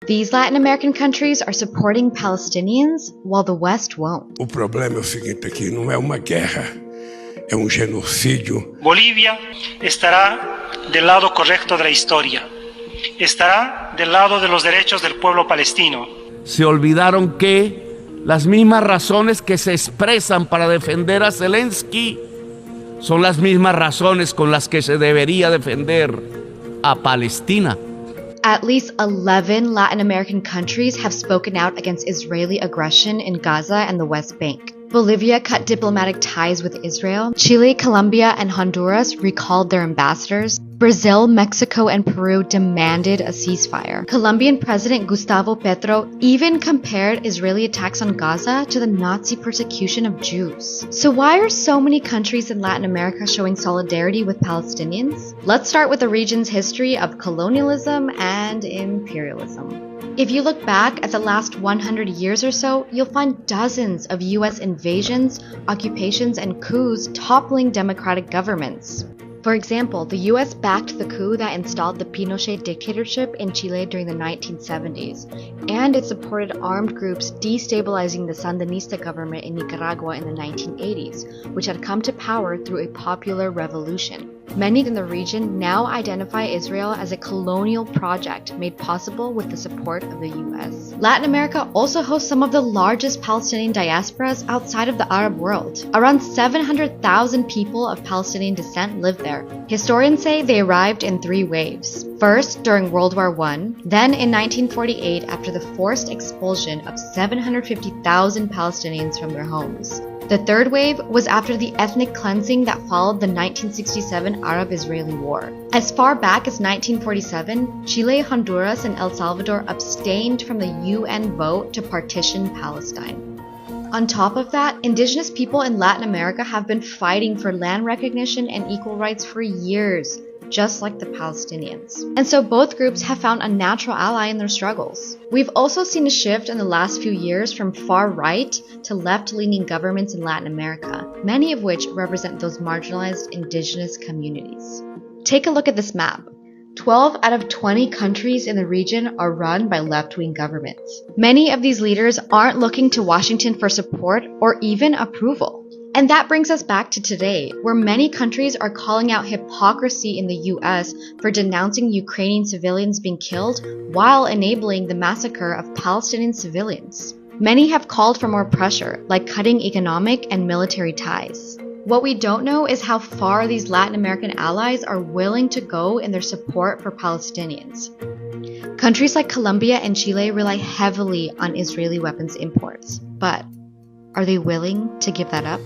These Latin American countries are supporting Palestinians while the West won't. O problema é o seguinte aqui, não é uma guerra, é um genocídio. Bolivia estará del lado correcto de la historia. Estará del lado de los derechos del pueblo palestino. Se olvidaron que las mismas razones que se expresan para defender a Zelensky son las mismas razones con las que se debería defender a Palestina. At least 11 Latin American countries have spoken out against Israeli aggression in Gaza and the West Bank. Bolivia cut diplomatic ties with Israel. Chile, Colombia, and Honduras recalled their ambassadors. Brazil, Mexico, and Peru demanded a ceasefire. Colombian President Gustavo Petro even compared Israeli attacks on Gaza to the Nazi persecution of Jews. So why are so many countries in Latin America showing solidarity with Palestinians? Let's start with the region's history of colonialism and imperialism. If you look back at the last 100 years or so, you'll find dozens of US invasions, occupations, and coups toppling democratic governments. For example, the US backed the coup that installed the Pinochet dictatorship in Chile during the 1970s, and it supported armed groups destabilizing the Sandinista government in Nicaragua in the 1980s, which had come to power through a popular revolution. Many in the region now identify Israel as a colonial project made possible with the support of the US. Latin America also hosts some of the largest Palestinian diasporas outside of the Arab world. Around 700,000 people of Palestinian descent live there. Historians say they arrived in 3 waves. First, during World War I, then in 1948 after the forced expulsion of 750,000 Palestinians from their homes. The third wave was after the ethnic cleansing that followed the 1967 Arab-Israeli War. As far back as 1947, Chile, Honduras, and El Salvador abstained from the UN vote to partition Palestine. On top of that, indigenous people in Latin America have been fighting for land recognition and equal rights for years, just like the Palestinians. And so both groups have found a natural ally in their struggles. We've also seen a shift in the last few years from far-right to left-leaning governments in Latin America, many of which represent those marginalized indigenous communities. Take a look at this map. 12 out of 20 countries in the region are run by left-wing governments. Many of these leaders aren't looking to Washington for support or even approval. And that brings us back to today, where many countries are calling out hypocrisy in the US for denouncing Ukrainian civilians being killed while enabling the massacre of Palestinian civilians. Many have called for more pressure, like cutting economic and military ties. What we don't know is how far these Latin American allies are willing to go in their support for Palestinians. Countries like Colombia and Chile rely heavily on Israeli weapons imports, but are they willing to give that up?